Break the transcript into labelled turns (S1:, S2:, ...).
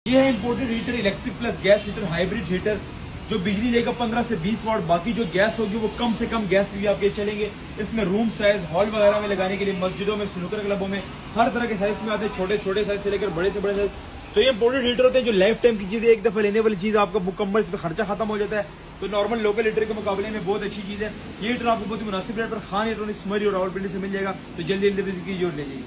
S1: ये है imported heater, electric plus gas heater, hybrid heater जो बिजली देगा 15 से 20 वाट, बाकी जो गैस होगी वो कम से कम गैस भी आपके चलेंगे। इसमें रूम साइज, हॉल वगैरह में लगाने के लिए, मस्जिदों में, स्नूकर क्लबों में हर तरह के साइज में आते हैं, छोटे छोटे साइज से लेकर बड़े से बड़े साइज। तो ये इम्पोर्टेड हीटर होते हैं जो लाइफ टाइम की चीज है, एक दफा लेने वाली चीज, आपका मुकम्मल इस पर खर्चा खत्म हो जाता है। तो नॉर्मल लोकल हीटर के मुकाबले में बहुत अच्छी चीज है। ये हीटर आपको बहुत ही मुनासिब रेट पर खान इलेक्ट्रॉनिक्स, स्मरी और रावलपिंडी से मिल जाएगा। तो जल्दी जल्दी कीजिए और ले जाइए।